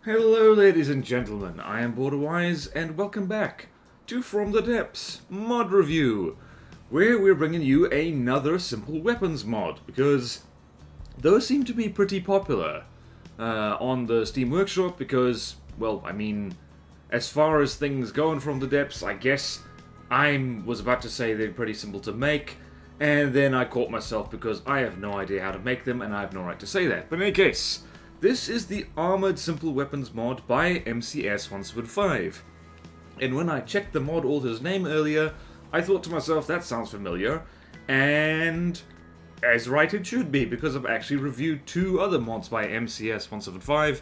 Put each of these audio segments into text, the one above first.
Hello ladies and gentlemen, I am BorderWise and welcome back to From the Depths mod review, where we're bringing you another simple weapons mod, because those seem to be pretty popular on the Steam Workshop because, well, I mean, as far as things go in From the Depths, I guess I was about to say they're pretty simple to make, and then I caught myself because I have no idea how to make them and I have no right to say that. But in any case, this is the Armored Simple Weapons mod by MCS175. And when I checked the mod author's name earlier, I thought to myself, that sounds familiar, and as right it should be, because I've actually reviewed two other mods by MCS175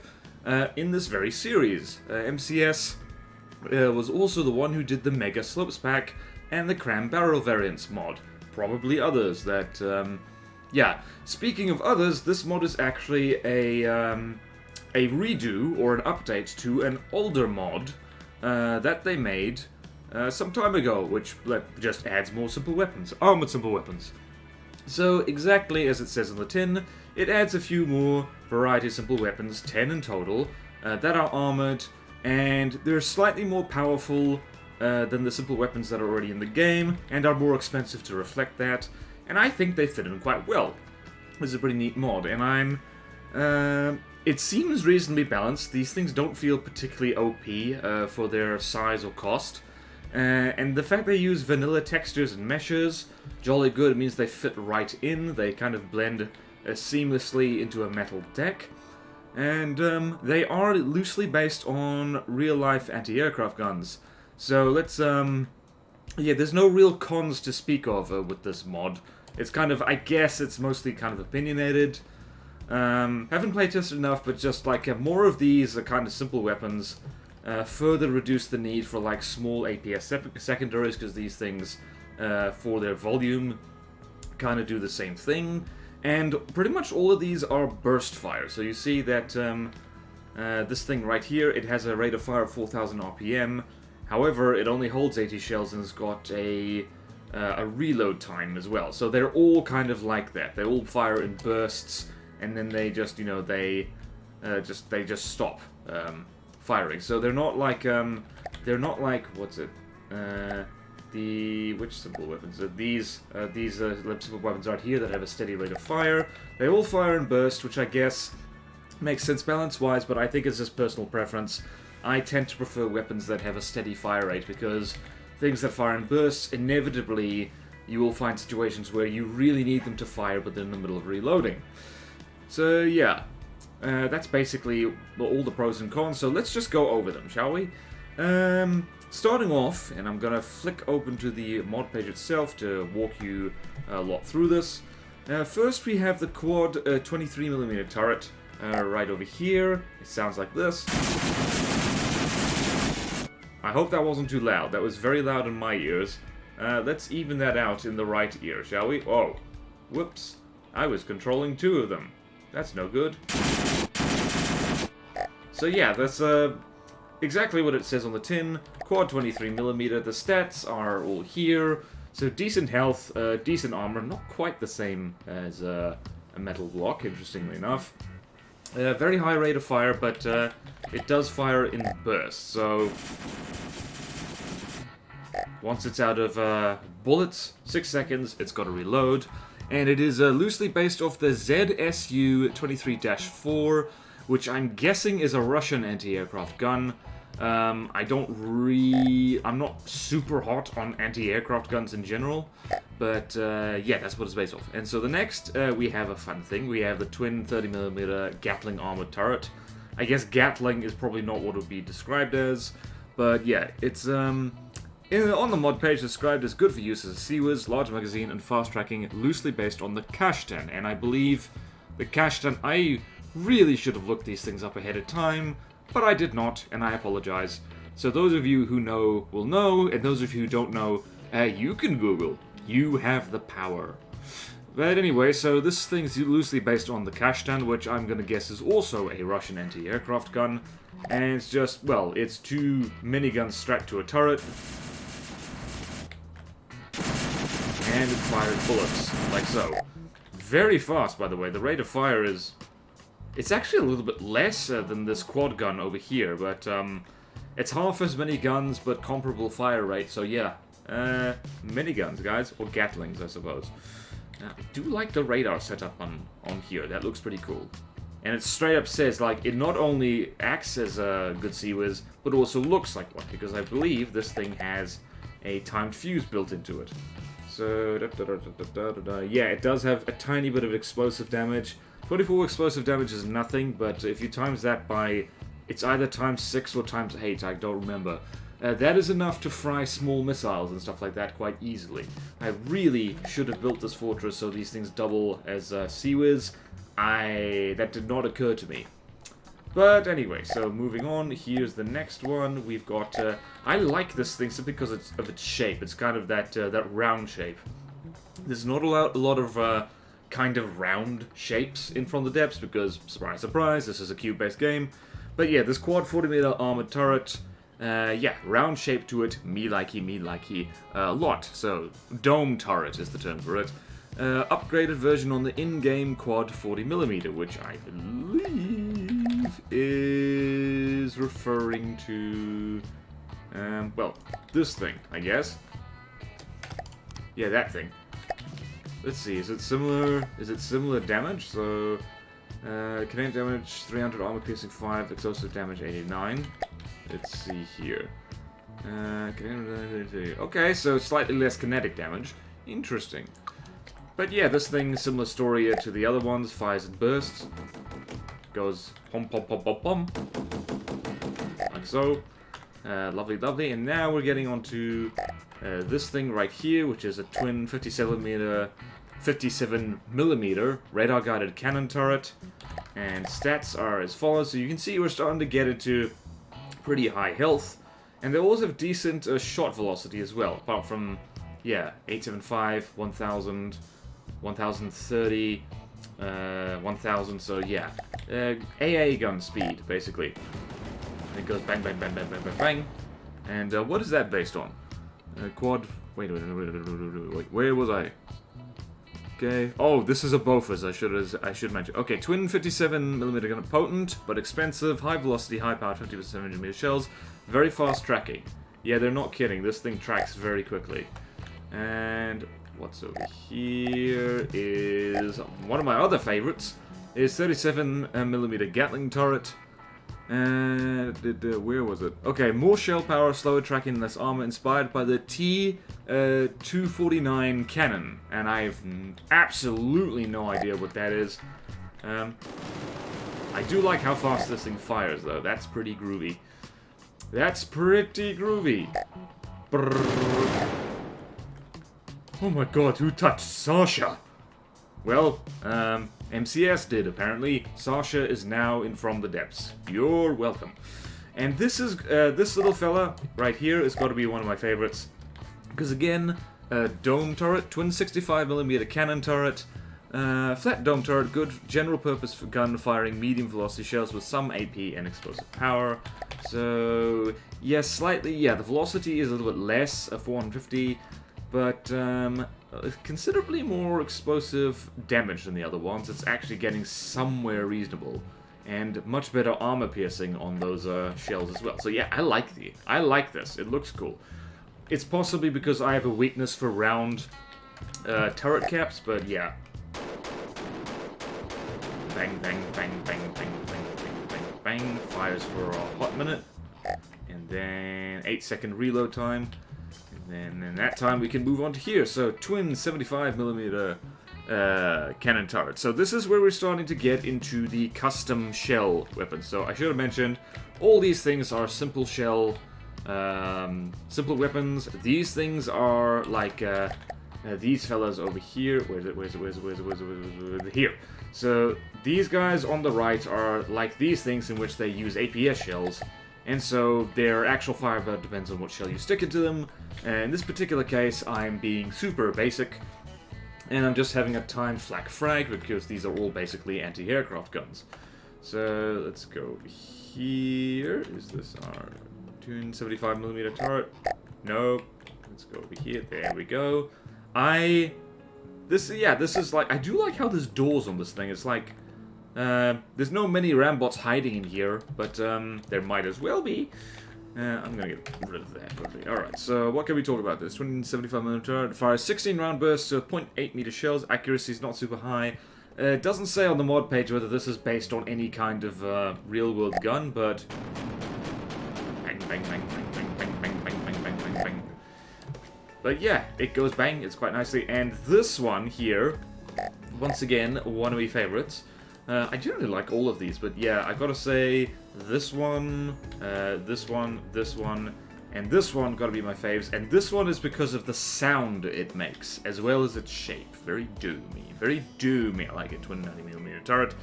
in this very series. MCS was also the one who did the Mega Slopes pack and the Cram Barrel variants mod. Probably others that... Yeah, speaking of others, this mod is actually a redo or an update to an older mod that they made some time ago, which just adds more simple weapons, armored simple weapons. So exactly as it says on the tin, it adds a few more variety of simple weapons, 10 in total, that are armored, and they're slightly more powerful than the simple weapons that are already in the game, and are more expensive to reflect that. And I think they fit in quite well. This is a pretty neat mod, and it seems reasonably balanced. These things don't feel particularly OP for their size or cost. And the fact they use vanilla textures and meshes, jolly good. It means they fit right in. They kind of blend seamlessly into a metal deck. And they are loosely based on real-life anti-aircraft guns. So let's... Yeah, there's no real cons to speak of with this mod. It's kind of, I guess it's mostly kind of opinionated. Haven't playtested enough, but just like more of these are kind of simple weapons. Further reduce the need for like small APS secondaries, because these things, for their volume, kind of do the same thing. And pretty much all of these are burst fire. So you see that this thing right here, it has a rate of fire of 4,000 RPM. However, it only holds 80 shells and it's got a reload time as well. So they're all kind of like that. They all fire in bursts, and then they just, you know, they just stop firing. So they're not like what's it? Which simple weapons? These simple weapons right here that have a steady rate of fire. They all fire in bursts, which I guess makes sense balance-wise, but I think it's just personal preference. I tend to prefer weapons that have a steady fire rate, because things that fire in bursts, inevitably you will find situations where you really need them to fire, but they're in the middle of reloading. So yeah, that's basically all the pros and cons, so let's just go over them, shall we? Starting off, and I'm gonna flick open to the mod page itself to walk you a lot through this. First we have the quad 23mm turret right over here. It sounds like this. I hope that wasn't too loud. That was very loud in my ears. Let's even that out in the right ear, shall we? Oh, whoops. I was controlling two of them. That's no good. So yeah, that's exactly what it says on the tin. Quad 23mm. The stats are all here. So decent health, decent armor. Not quite the same as a metal block, interestingly enough. Very high rate of fire, but it does fire in bursts, so once it's out of bullets, 6 seconds, it's got to reload. And it is loosely based off the ZSU-23-4, which I'm guessing is a Russian anti-aircraft gun. I'm not super hot on anti-aircraft guns in general, but yeah, that's what it's based off. And so the next, we have a fun thing. We have the twin 30mm Gatling armored turret. I guess Gatling is probably not what it would be described as, but yeah, it's on the mod page described as good for use as a CWIS, large magazine, and fast tracking, loosely based on the Kashtan. And I believe the Kashtan, I really should have looked these things up ahead of time, but I did not, and I apologize. So those of you who know will know, and those of you who don't know, you can Google. You have the power. But anyway, so this thing's loosely based on the Kashtan, which I'm gonna guess is also a Russian anti-aircraft gun. And it's just, well, it's two miniguns strapped to a turret. And it fires bullets, like so. Very fast, by the way. The rate of fire is It's actually a little bit less than this quad gun over here, but it's half as many guns, but comparable fire rate, so yeah. Miniguns, guys, or Gatlings, I suppose. I do like the radar setup on here. That looks pretty cool. And it straight up says, like, it not only acts as a good CWIS, but also looks like one, because I believe this thing has a timed fuse built into it. So, yeah, it does have a tiny bit of explosive damage. 24 explosive damage is nothing, but if you times that by, it's either times 6 or times 8, I don't remember. That is enough to fry small missiles and stuff like that quite easily. I really should have built this fortress so these things double as CWIS. That did not occur to me. But anyway, so moving on, here's the next one. We've got, I like this thing simply because of its shape. It's kind of that round shape. There's not a lot of kind of round shapes in From the Depths because, surprise, surprise, this is a cube-based game. But yeah, this quad 40-meter armored turret, yeah, round shape to it, me likey, lot. So, dome turret is the term for it. Upgraded version on the in-game quad 40mm, which I believe is referring to, well, this thing, I guess. Yeah, that thing. Let's see, is it similar? Is it similar damage? So, kinetic damage 300, armor piercing 5, explosive damage 89. Let's see here. Okay, so slightly less kinetic damage. Interesting. But yeah, this thing, similar story to the other ones, fires and bursts. Goes pom pom pom pom pom. Like so. Lovely, lovely. And now we're getting onto this thing right here, which is a twin 57mm radar-guided cannon turret. And stats are as follows. So you can see we're starting to get into pretty high health. And they also have decent shot velocity as well, apart from, yeah, 875, 1000... 1030, 1000, so yeah. AA gun speed, basically. And it goes bang, bang, bang, bang, bang, bang, bang. And what is that based on? Quad... Wait, where was I? Okay. Oh, this is a Bofors, I should mention. Okay, twin 57mm gun, potent, but expensive, high velocity, high power, 50% shells, very fast tracking. Yeah, they're not kidding, this thing tracks very quickly. And what's over here is one of my other favorites, is 37mm Gatling turret. And where was it? Okay, more shell power, slower tracking, less armor, inspired by the T249 cannon. And I have absolutely no idea what that is. I do like how fast this thing fires, though. That's pretty groovy. That's pretty groovy. Brrr. Oh my god, who touched Sasha? Well, MCS did, apparently. Sasha is now in From the Depths. You're welcome. And this is, this little fella right here has got to be one of my favorites. Because again, dome turret, twin 65mm cannon turret, flat dome turret, good general purpose for gun firing medium velocity shells with some AP and explosive power. So, yes, slightly, yeah, the velocity is a little bit less, 450, but considerably more explosive damage than the other ones. It's actually getting somewhere reasonable, and much better armor piercing on those shells as well. So yeah, I like this. It looks cool. It's possibly because I have a weakness for round turret caps, but yeah. Bang, bang, bang, bang, bang, bang, bang, bang, bang. Fires for a hot minute, and then 8-second reload time. And in that time, we can move on to here. So, twin 75mm cannon turret. So this is where we're starting to get into the custom shell weapons. So I should have mentioned, all these things are simple shell, simple weapons. These things are like these fellas over here. Where's it? Here. So these guys on the right are like these things in which they use APS shells. And so their actual firepower depends on what shell you stick into them. And in this particular case, I'm being super basic. And I'm just having a timed flak frag because these are all basically anti-aircraft guns. So let's go here. Is this our 275mm turret? Nope. Let's go over here. There we go. This is like, I do like how there's doors on this thing. It's like, There's no many rambots hiding in here, but there might as well be. I'm gonna get rid of that quickly. Alright, so what can we talk about this? 275mm turret, fires 16 round bursts of 0.8 meter shells, accuracy is not super high. It doesn't say on the mod page whether this is based on any kind of real world gun, but... Bang, bang, bang, bang, bang, bang, bang, bang, bang, bang, bang, bang. But yeah, it goes bang, it's quite nicely. And this one here, once again, one of my favorites. I generally like all of these, but yeah, I gotta say, this one, this one, this one, and this one gotta be my faves. And this one is because of the sound it makes, as well as its shape. Very doomy, very doomy. I like it. 290mm turret.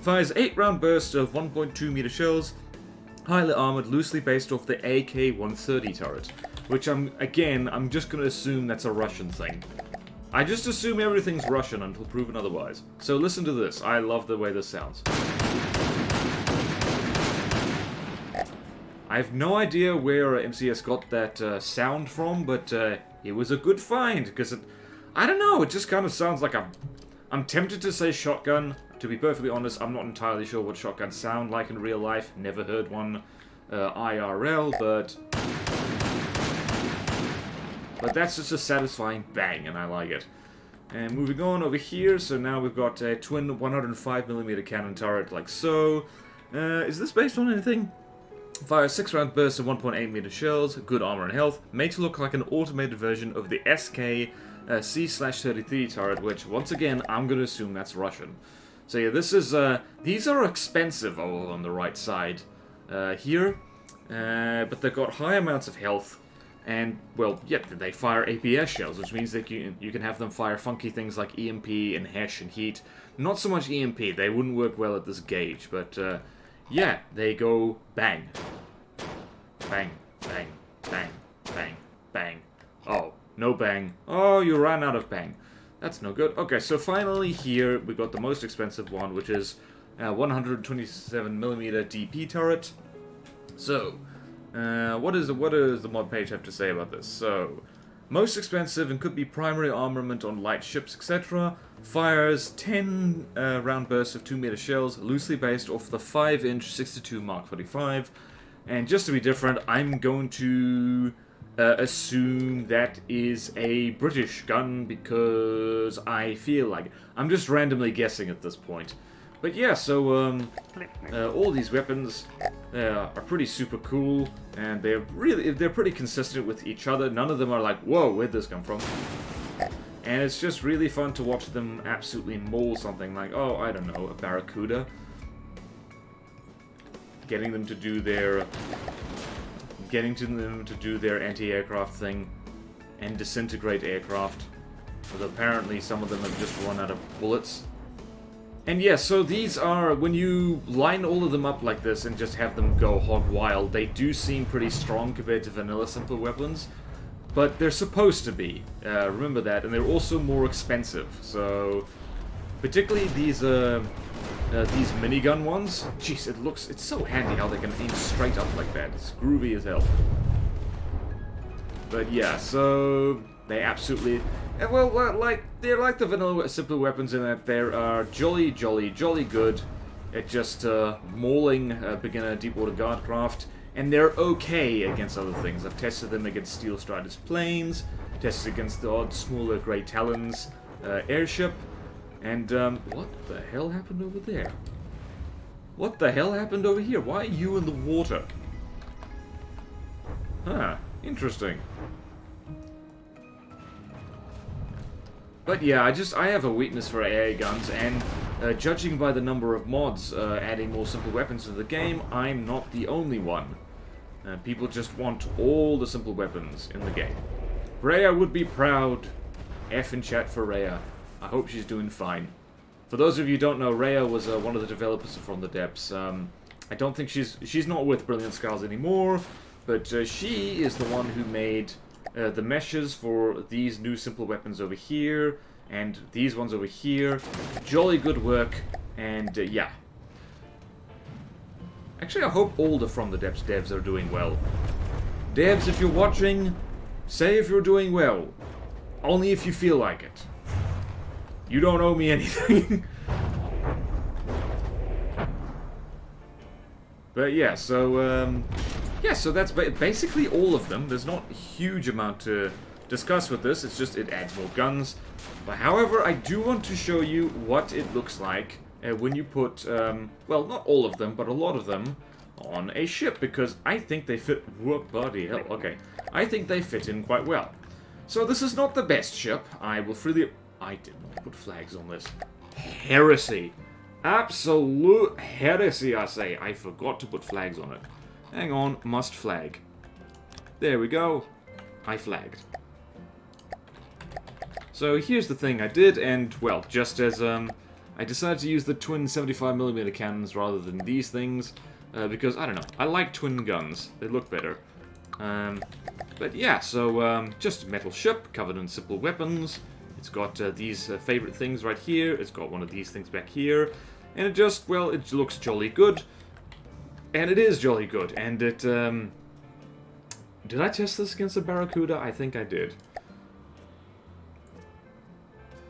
Fires 8 round bursts of 1.2 meter shells. Highly armored, loosely based off the AK-130 turret. Which I'm just gonna assume that's a Russian thing. I just assume everything's Russian until proven otherwise. So listen to this. I love the way this sounds. I have no idea where MCS got that sound from, but it was a good find, because I don't know, it just kind of sounds like I'm tempted to say shotgun. To be perfectly honest, I'm not entirely sure what shotguns sound like in real life. Never heard one IRL, but that's just a satisfying bang, and I like it. And moving on over here, so now we've got a twin 105mm cannon turret, like so. Is this based on anything? Fires 6 round bursts of 1.8 meter shells, good armor and health, makes it look like an automated version of the SK C/33 turret, which, once again, I'm going to assume that's Russian. So yeah, this is, these are expensive over on the right side here, but they've got high amounts of health. And, well, yeah, they fire APS shells, which means that you can have them fire funky things like EMP and HESH and heat. Not so much EMP, they wouldn't work well at this gauge, but, yeah, they go bang. Bang, bang, bang, bang, bang. Oh, no bang. Oh, you ran out of bang. That's no good. Okay, so finally here, we got the most expensive one, which is 127mm DP turret. So... what does the mod page have to say about this? So, most expensive and could be primary armament on light ships, etc. Fires 10 round bursts of 2 meter shells, loosely based off the 5-inch 62 Mark 45. And just to be different, I'm going to assume that is a British gun because I feel like it. I'm just randomly guessing at this point. But yeah, so all these weapons are pretty super cool, and they're pretty consistent with each other. None of them are like, whoa, where'd this come from? And it's just really fun to watch them absolutely maul something like, oh, I don't know, a Barracuda. Getting them to do their anti-aircraft thing and disintegrate aircraft. But apparently some of them have just run out of bullets. And yeah, so these are, when you line all of them up like this and just have them go hog wild, they do seem pretty strong compared to vanilla simple weapons. But they're supposed to be, remember that, and they're also more expensive. So, particularly these minigun ones, jeez, it's so handy how they can aim straight up like that. It's groovy as hell. But yeah, so they absolutely... Well, they're like the vanilla simple weapons in that they are jolly good at just mauling beginner deepwater guard craft, and they're okay against other things. I've tested them against Steel Strider's planes, tested against the odd smaller Grey Talon's airship, and what the hell happened over there? What the hell happened over here? Why are you in the water? Huh, interesting. But yeah, I have a weakness for AA guns, and judging by the number of mods adding more simple weapons to the game, I'm not the only one. People just want all the simple weapons in the game. Rhea would be proud. F in chat for Rhea. I hope she's doing fine. For those of you who don't know, Rhea was one of the developers of From the Depths. I don't think she's not with Brilliant Scars anymore, but she is the one who made the meshes for these new simple weapons over here, and these ones over here. Jolly good work, and yeah. Actually, I hope all the From the Depths devs are doing well. Devs, if you're watching, say if you're doing well. Only if you feel like it. You don't owe me anything. But yeah, so so that's basically all of them. There's not a huge amount to discuss with this. It's just it adds more guns. But however, I do want to show you what it looks like when you put, well, not all of them, but a lot of them on a ship, because I think they fit. Whoop, bloody hell! Okay, I think they fit in quite well. So this is not the best ship. I will freely. I did not put flags on this. Heresy. Absolute heresy, I say. I forgot to put flags on it. Hang on, must flag. There we go. I flagged. So here's the thing I did, and, well, just as, I decided to use the twin 75mm cannons rather than these things, because, I don't know, I like twin guns. They look better. But yeah, so, just a metal ship covered in simple weapons. It's got these favorite things right here. It's got one of these things back here. And it just, well, it looks jolly good. And it is jolly good. And it, did I test this against a Barracuda? I think I did.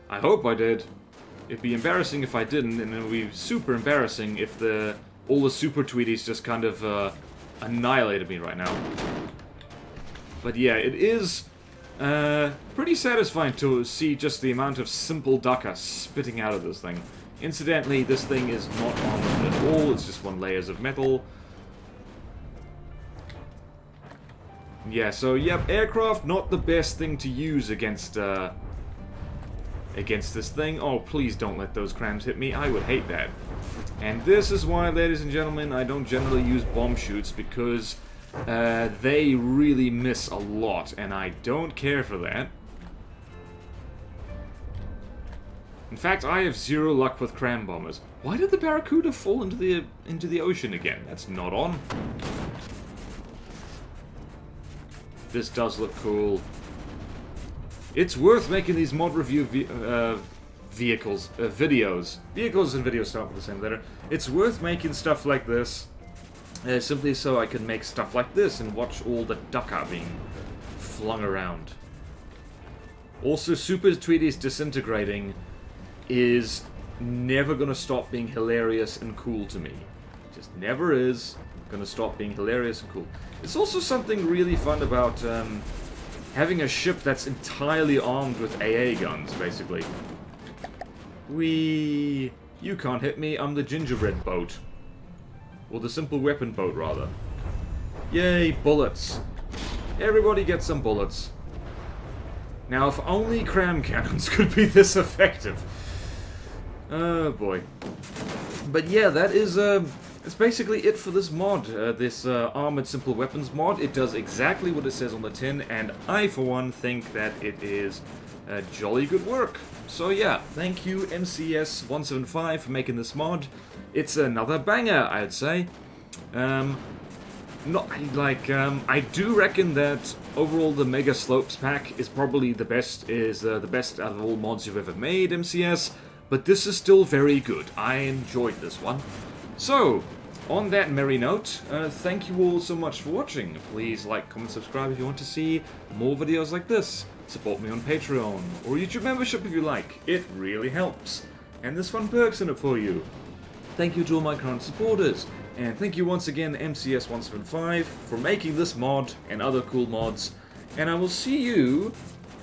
I hope I did. It'd be embarrassing if I didn't, and it would be super embarrassing if all the super tweeties just kind of annihilated me right now. But yeah, it is pretty satisfying to see just the amount of simple ducker spitting out of this thing. Incidentally, this thing is not armored at all, it's just one layers of metal. Yeah, so yep, aircraft not the best thing to use against this thing. Oh, please don't let those crams hit me, I would hate that. And this is why, ladies and gentlemen, I don't generally use bomb chutes, because they really miss a lot, and I don't care for that. In fact, I have zero luck with cram bombers. Why did the Barracuda fall into the ocean again? That's not on. This does look cool. It's worth making these mod review videos. Vehicles and videos start with the same letter. It's worth making stuff like this, simply so I can make stuff like this and watch all the ducker being flung around. Also, Super Tweety's disintegrating is never gonna stop being hilarious and cool to me. Just never is gonna stop being hilarious and cool. It's also something really fun about having a ship that's entirely armed with AA guns, basically. You can't hit me, I'm the gingerbread boat. Or the simple weapon boat, rather. Yay, bullets. Everybody gets some bullets. Now, if only cram cannons could be this effective. Oh boy. But yeah, that is, that's basically it for this mod. This Armored Simple Weapons mod. It does exactly what it says on the tin, and I, for one, think that it is jolly good work. So yeah, thank you MCS175 for making this mod. It's another banger, I'd say. I do reckon that overall the Mega Slopes pack is probably the best, the best out of all mods you've ever made, MCS. But this is still very good. I enjoyed this one. So, on that merry note, thank you all so much for watching. Please like, comment, subscribe if you want to see more videos like this. Support me on Patreon, or YouTube membership if you like. It really helps. And there's fun perks in it for you. Thank you to all my current supporters. And thank you once again, MCS175, for making this mod and other cool mods. And I will see you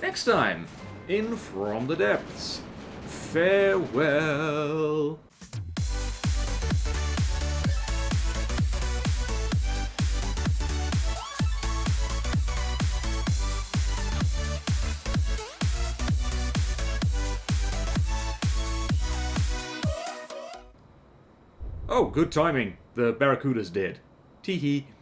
next time in From the Depths. Farewell. Oh, good timing. The Barracuda's dead. Tee hee.